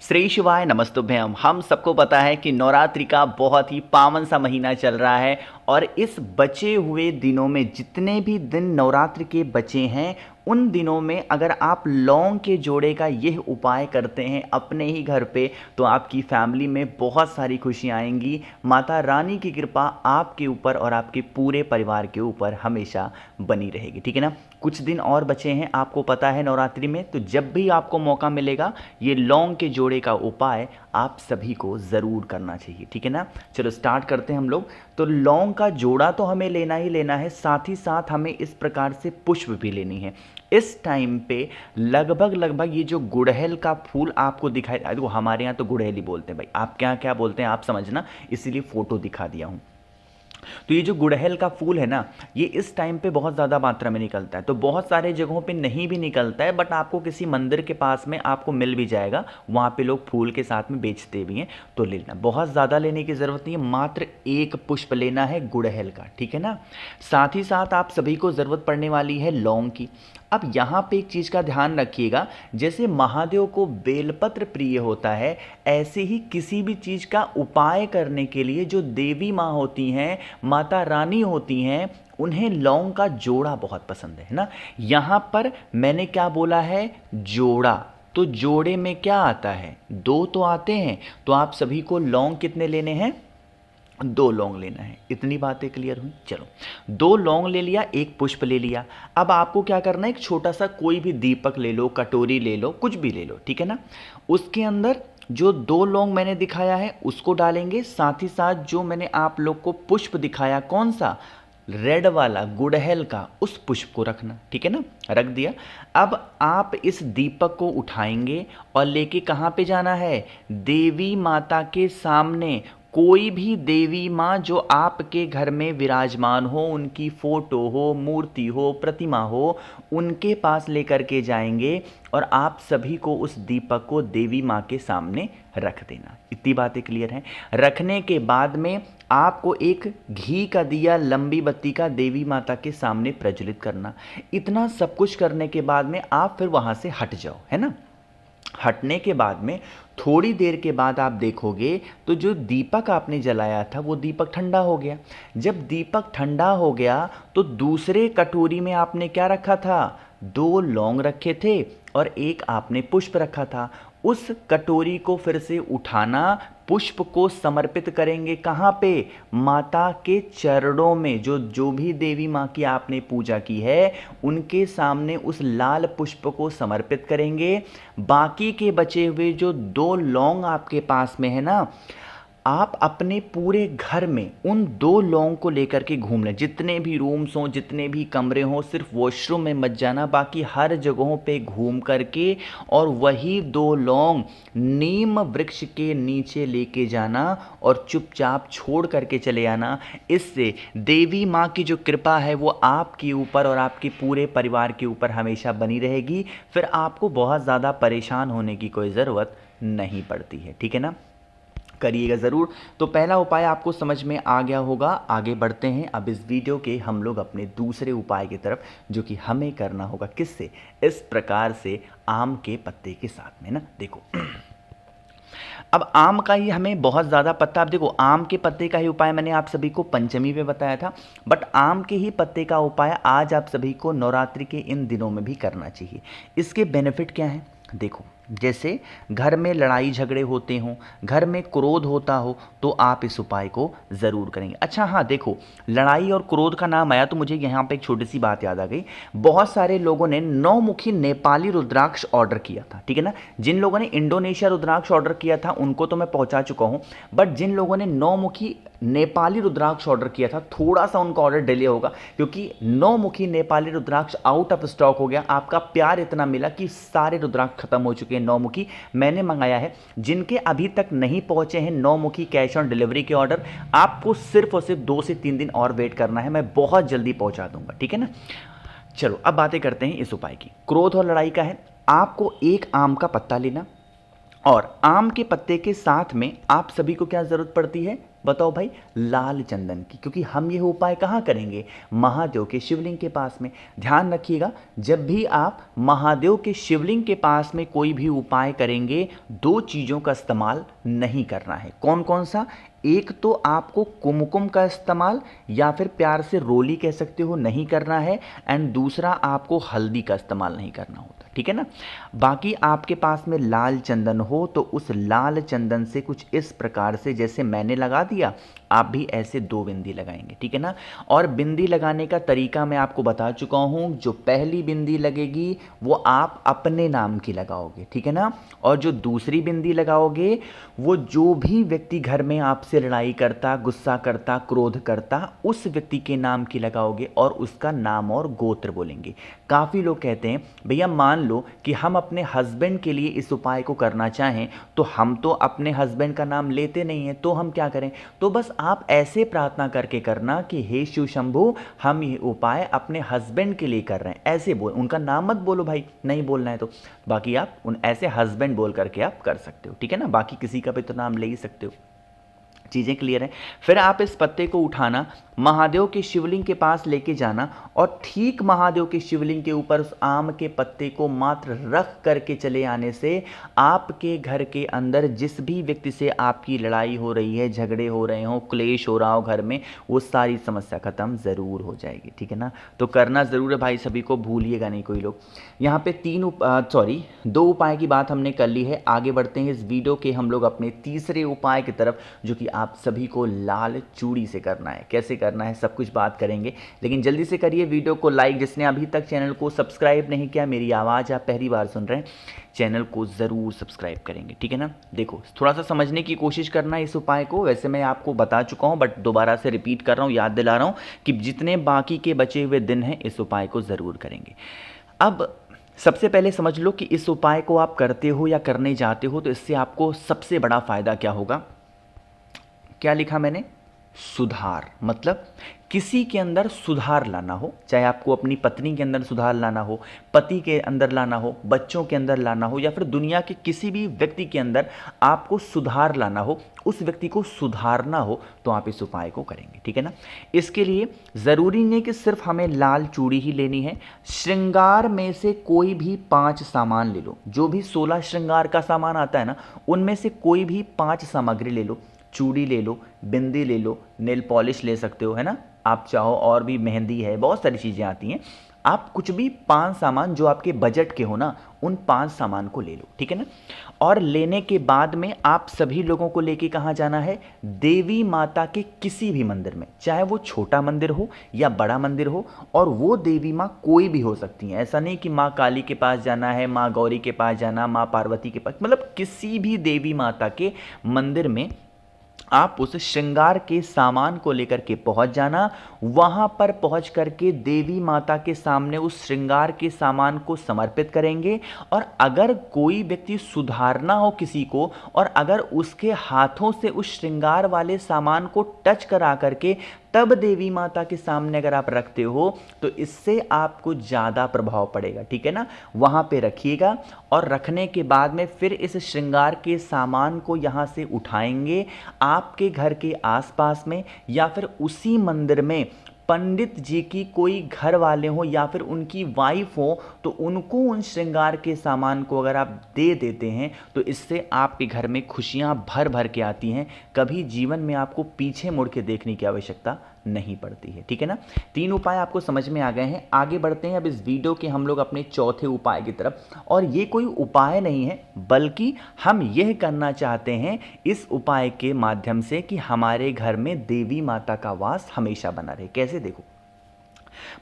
श्री शिवाय नमस्तुभ्यम। हम सबको पता है कि नवरात्रि का बहुत ही पावन सा महीना चल रहा है और इस बचे हुए दिनों में जितने भी दिन नवरात्रि के बचे हैं उन दिनों में अगर आप लौंग के जोड़े का यह उपाय करते हैं अपने ही घर पे तो आपकी फैमिली में बहुत सारी खुशियाँ आएंगी। माता रानी की कृपा आपके ऊपर और आपके पूरे परिवार के ऊपर हमेशा बनी रहेगी। ठीक है ना। कुछ दिन और बचे हैं आपको पता है नवरात्रि में, तो जब भी आपको मौका मिलेगा ये लौंग के जोड़े का उपाय आप सभी को ज़रूर करना चाहिए। ठीक है ना। चलो स्टार्ट करते हैं हम लोग। तो लौंग का जोड़ा तो हमें लेना ही लेना है, साथ ही साथ हमें इस प्रकार से पुष्प भी लेनी है। इस टाइम पे लगभग ये जो गुड़हल का फूल आपको दिखाई, देखो हमारे यहाँ तो गुड़हल ही बोलते हैं भाई, आपके यहाँ क्या बोलते हैं आप समझना, इसीलिए फ़ोटो दिखा दिया हूँ। तो ये जो गुड़हल का फूल है ना, ये इस टाइम पे बहुत ज़्यादा मात्रा में निकलता है। तो बहुत सारे जगहों पे नहीं भी निकलता है, बट आपको किसी मंदिर के पास में आपको मिल भी जाएगा, वहाँ पे लोग फूल के साथ में बेचते भी हैं। तो लेना, बहुत ज़्यादा लेने की ज़रूरत नहीं है, मात्र एक पुष्प लेना है गुड़हल का। ठीक है ना। साथ ही साथ आप सभी को ज़रूरत पड़ने वाली है लौंग की। अब यहाँ पे एक चीज़ का ध्यान रखिएगा, जैसे महादेव को बेलपत्र प्रिय होता है, ऐसे ही किसी भी चीज़ का उपाय करने के लिए जो देवी माँ होती हैं, माता रानी होती हैं, उन्हें लौंग का जोड़ा बहुत पसंद है ना। यहाँ पर मैंने क्या बोला है, जोड़ा। तो जोड़े में क्या आता है, दो तो आते हैं। तो आप सभी को लौंग कितने लेने हैं, दो लौंग लेना है। इतनी बातें क्लियर हुई। चलो, दो लौंग ले लिया, एक पुष्प ले लिया। अब आपको क्या करना है, एक छोटा सा कोई भी दीपक ले लो, कटोरी ले लो, कुछ भी ले लो। ठीक है ना। उसके अंदर जो दो लौंग मैंने दिखाया है उसको डालेंगे, साथ ही साथ जो मैंने आप लोग को पुष्प दिखाया, कौन सा, रेड वाला गुड़हल का, उस पुष्प को रखना। ठीक है ना। रख दिया। अब आप इस दीपक को उठाएंगे और लेके कहाँ पे जाना है, देवी माता के सामने। कोई भी देवी माँ जो आपके घर में विराजमान हो, उनकी फोटो हो, मूर्ति हो, प्रतिमा हो, उनके पास लेकर के जाएंगे और आप सभी को उस दीपक को देवी माँ के सामने रख देना। इतनी बातें क्लियर हैं। रखने के बाद में आपको एक घी का दिया, लंबी बत्ती का, देवी माता के सामने प्रज्वलित करना। इतना सब कुछ करने के बाद में आप फिर वहाँ से हट जाओ, है ना। हटने के बाद में थोड़ी देर के बाद आप देखोगे तो जो दीपक आपने जलाया था वो दीपक ठंडा हो गया। जब दीपक ठंडा हो गया तो दूसरे कटोरी में आपने क्या रखा था, दो लौंग रखे थे और एक आपने पुष्प रखा था। उस कटोरी को फिर से उठाना, पुष्प को समर्पित करेंगे कहाँ पे, माता के चरणों में। जो जो भी देवी माँ की आपने पूजा की है उनके सामने उस लाल पुष्प को समर्पित करेंगे। बाकी के बचे हुए जो दो लौंग आपके पास में है ना, आप अपने पूरे घर में उन दो लौंग को लेकर के घूम लें। जितने भी रूम्स हों, जितने भी कमरे हों, सिर्फ वॉशरूम में मत जाना, बाकी हर जगहों पे घूम करके और वही दो लौंग नीम वृक्ष के नीचे लेके जाना और चुपचाप छोड़ करके चले आना। इससे देवी माँ की जो कृपा है वो आपके ऊपर और आपके पूरे परिवार के ऊपर हमेशा बनी रहेगी। फिर आपको बहुत ज़्यादा परेशान होने की कोई ज़रूरत नहीं पड़ती है। ठीक है ना। करिएगा ज़रूर। तो पहला उपाय आपको समझ में आ गया होगा। आगे बढ़ते हैं अब इस वीडियो के हम लोग अपने दूसरे उपाय की तरफ, जो कि हमें करना होगा किससे, इस प्रकार से आम के पत्ते के साथ में ना। देखो अब आम का ही हमें बहुत ज़्यादा पत्ता, अब देखो आम के पत्ते का ही उपाय मैंने आप सभी को पंचमी पे बताया था, बट आम के ही पत्ते का उपाय आज आप सभी को नवरात्रि के इन दिनों में भी करना चाहिए। इसके बेनिफिट क्या हैं, देखो जैसे घर में लड़ाई झगड़े होते हों, घर में क्रोध होता हो, तो आप इस उपाय को ज़रूर करेंगे। अच्छा हाँ, देखो लड़ाई और क्रोध का नाम आया तो मुझे यहाँ पे एक छोटी सी बात याद आ गई। बहुत सारे लोगों ने नौमुखी नेपाली रुद्राक्ष ऑर्डर किया था। ठीक है ना। जिन लोगों ने इंडोनेशिया रुद्राक्ष ऑर्डर किया था उनको तो मैं पहुँचा चुका हूँ, बट जिन लोगों ने नौमुखी नेपाली रुद्राक्ष ऑर्डर किया था थोड़ा सा उनका ऑर्डर डिले होगा, क्योंकि नौमुखी नेपाली रुद्राक्ष आउट ऑफ स्टॉक हो गया। आपका प्यार इतना मिला कि सारे रुद्राक्ष खत्म हो चुके हैं। नौमुखी मैंने मंगाया है। जिनके अभी तक नहीं पहुंचे हैं नौमुखी कैश ऑन डिलीवरी के ऑर्डर, आपको सिर्फ और सिर्फ 2 से 3 दिन और वेट करना है, मैं बहुत जल्दी पहुंचा दूंगा। ठीक है ना। चलो अब बातें करते हैं इस उपाय की। क्रोध और लड़ाई का है, आपको एक आम का पत्ता लेना और आम के पत्ते के साथ में आप सभी को क्या जरूरत पड़ती है, बताओ भाई, लाल चंदन की, क्योंकि हम ये उपाय कहाँ करेंगे, महादेव के शिवलिंग के पास में। ध्यान रखिएगा, जब भी आप महादेव के शिवलिंग के पास में कोई भी उपाय करेंगे, दो चीज़ों का इस्तेमाल नहीं करना है। कौन कौन सा, एक तो आपको कुमकुम का इस्तेमाल या फिर प्यार से रोली कह सकते हो, नहीं करना है, एंड दूसरा आपको हल्दी का इस्तेमाल नहीं करना होता, ठीक है ना। बाकी आपके पास में लाल चंदन हो तो उस लाल चंदन से कुछ इस प्रकार से, जैसे मैंने लगा दिया, आप भी ऐसे 2 बिंदी लगाएंगे, ठीक है ना। और बिंदी लगाने का तरीका मैं आपको बता चुका हूँ। जो पहली बिंदी लगेगी वो आप अपने नाम की लगाओगे, ठीक है ना। और जो दूसरी बिंदी लगाओगे वो जो भी व्यक्ति घर में आपसे लड़ाई करता, गुस्सा करता, क्रोध करता, उस व्यक्ति के नाम की लगाओगे और उसका नाम और गोत्र बोलेंगे। काफ़ी लोग कहते हैं भैया मान लो कि हम अपने हस्बैंड के लिए इस उपाय को करना चाहें तो हम तो अपने हस्बैंड का नाम लेते नहीं हैं, तो हम क्या करें। तो बस आप ऐसे प्रार्थना करके करना कि हे शिव शंभू, हम ये उपाय अपने हस्बैंड के लिए कर रहे हैं, ऐसे बोल, उनका नाम मत बोलो भाई, नहीं बोलना है तो। बाकी आप उन ऐसे हस्बैंड बोल करके आप कर सकते हो, ठीक है ना। बाकी किसी का भी तो नाम ले ही सकते हो। चीज़ें क्लियर हैं। फिर आप इस पत्ते को उठाना, महादेव के शिवलिंग के पास लेके जाना और ठीक महादेव के शिवलिंग के ऊपर उस आम के पत्ते को मात्र रख करके चले आने से आपके घर के अंदर जिस भी व्यक्ति से आपकी लड़ाई हो रही है, झगड़े हो रहे हो, क्लेश हो रहा हो घर में, वो सारी समस्या खत्म ज़रूर हो जाएगी, ठीक है ना। तो करना ज़रूर है भाई, सभी को भूलिएगा नहीं कोई लोग। यहाँ पे 2 उपाय की बात हमने कर ली है। आगे बढ़ते हैं इस वीडियो के हम लोग अपने तीसरे उपाय की तरफ, जो कि आप सभी को लाल चूड़ी से करना है। कैसे करना है सब कुछ बात करेंगे, लेकिन जल्दी से करिए वीडियो को लाइक। जिसने अभी तक चैनल को सब्सक्राइब नहीं किया, मेरी आवाज़ आप पहली बार सुन रहे हैं, चैनल को ज़रूर सब्सक्राइब करेंगे, ठीक है ना। देखो थोड़ा सा समझने की कोशिश करना इस उपाय को। वैसे मैं आपको बता चुका हूँ बट दोबारा से रिपीट कर रहा हूँ, याद दिला रहा हूँ कि जितने बाकी के बचे हुए दिन हैं इस उपाय को ज़रूर करेंगे। अब सबसे पहले समझ लो कि इस उपाय को आप करते हो या करने जाते हो तो इससे आपको सबसे बड़ा फ़ायदा क्या होगा। क्या लिखा मैंने, सुधार, मतलब किसी के अंदर सुधार लाना हो, चाहे आपको अपनी पत्नी के अंदर सुधार लाना हो, पति के अंदर लाना हो, बच्चों के अंदर लाना हो, या फिर दुनिया के किसी भी व्यक्ति के अंदर आपको सुधार लाना हो, उस व्यक्ति को सुधारना हो, तो आप इस उपाय को करेंगे, ठीक है ना। इसके लिए ज़रूरी नहीं कि सिर्फ हमें लाल चूड़ी ही लेनी है। श्रृंगार में से कोई भी 5 सामान ले लो, जो भी 16 श्रृंगार का सामान आता है ना, उनमें से कोई भी 5 सामग्री ले लो। चूड़ी ले लो, बिंदी ले लो, नेल पॉलिश ले सकते हो, है ना। आप चाहो और भी मेहंदी है, बहुत सारी चीज़ें आती हैं। आप कुछ भी 5 सामान जो आपके बजट के हो ना, उन 5 सामान को ले लो, ठीक है ना। और लेने के बाद में आप सभी लोगों को लेके कहाँ जाना है, देवी माता के किसी भी मंदिर में, चाहे वो छोटा मंदिर हो या बड़ा मंदिर हो, और वो देवी माँ कोई भी हो सकती हैं। ऐसा नहीं कि माँ काली के पास जाना है, माँ गौरी के पास जाना, माँ पार्वती के पास, मतलब किसी भी देवी माता के मंदिर में आप उस श्रृंगार के सामान को लेकर के पहुंच जाना। वहां पर पहुंच करके देवी माता के सामने उस श्रृंगार के सामान को समर्पित करेंगे। और अगर कोई व्यक्ति सुधारना हो किसी को, और अगर उसके हाथों से उस श्रृंगार वाले सामान को टच करा करके तब देवी माता के सामने अगर आप रखते हो तो इससे आपको ज़्यादा प्रभाव पड़ेगा, ठीक है ना। वहाँ पे रखिएगा और रखने के बाद में फिर इस श्रृंगार के सामान को यहाँ से उठाएंगे। आपके घर के आसपास में या फिर उसी मंदिर में पंडित जी की कोई घर वाले हो या फिर उनकी वाइफ हो, तो उनको उन श्रृंगार के सामान को अगर आप दे देते हैं तो इससे आपके घर में खुशियां भर भर के आती हैं। कभी जीवन में आपको पीछे मुड़ के देखने की आवश्यकता नहीं पड़ती है, ठीक है ना। 3 उपाय आपको समझ में आ गए हैं। आगे बढ़ते हैं अब इस वीडियो के हम लोग अपने चौथे उपाय की तरफ। और ये कोई उपाय नहीं है, बल्कि हम यह करना चाहते हैं इस उपाय के माध्यम से कि हमारे घर में देवी माता का वास हमेशा बना रहे। कैसे, देखो,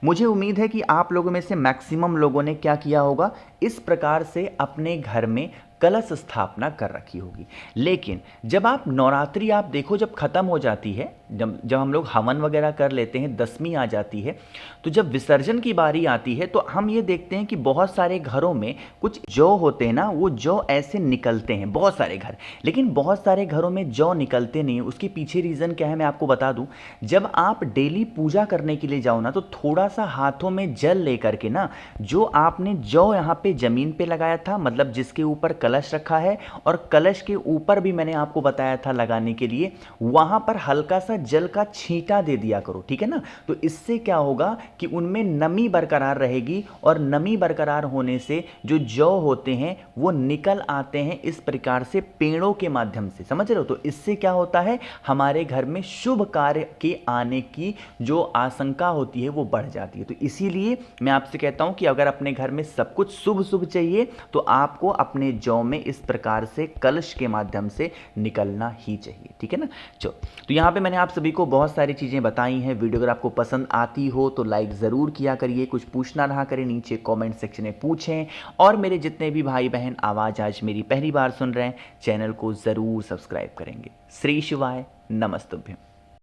मुझे उम्मीद है कि आप लोगों में से मैक्सिमम लोगों ने क्या किया होगा, इस प्रकार से अपने घर में कलश स्थापना कर रखी होगी। लेकिन जब आप नवरात्रि आप देखो जब ख़त्म हो जाती है, जब हम लोग हवन वगैरह कर लेते हैं, दसवीं आ जाती है, तो जब विसर्जन की बारी आती है तो हम ये देखते हैं कि बहुत सारे घरों में कुछ जौ होते हैं ना, वो जौ ऐसे निकलते हैं, बहुत सारे घर। लेकिन बहुत सारे घरों में जौ निकलते नहीं है। उसके पीछे रीज़न क्या है मैं आपको बता दूं। जब आप डेली पूजा करने के लिए जाओ ना, तो थोड़ा सा हाथों में जल लेकर के ना, जो आपने जौ यहाँ पे ज़मीन पे लगाया था, मतलब जिसके ऊपर कलश रखा है और कलश के ऊपर भी मैंने आपको बताया था लगाने के लिए, वहां पर हल्का सा जल का छींटा दे दिया करो, ठीक है ना। तो इससे क्या होगा कि उनमें नमी बरकरार रहेगी और नमी बरकरार होने से जो जौ होते हैं वो निकल आते हैं इस प्रकार से पेड़ों के माध्यम से, समझ रहे हो। तो इससे क्या होता है, हमारे घर में शुभ कार्य के आने की जो आशंका होती है वो बढ़ जाती है। तो इसीलिए मैं आपसे कहता हूं कि अगर अपने घर में सब कुछ शुभ शुभ चाहिए तो आपको अपने जौ में इस प्रकार से कलश के माध्यम से निकलना ही चाहिए, ठीक है ना। चलो, तो यहाँ पे मैंने आप सभी को बहुत सारी चीज़ें बताई हैं। वीडियो अगर आपको पसंद आती हो तो लाइक ज़रूर किया करिए, कुछ पूछना रहा करें नीचे कमेंट सेक्शन में पूछें, और मेरे जितने भी भाई बहन आवाज़ आज मेरी पहली बार सुन रहे हैं चैनल को ज़रूर सब्सक्राइब करेंगे। श्री शिवाय, नमस्तुभ्यं।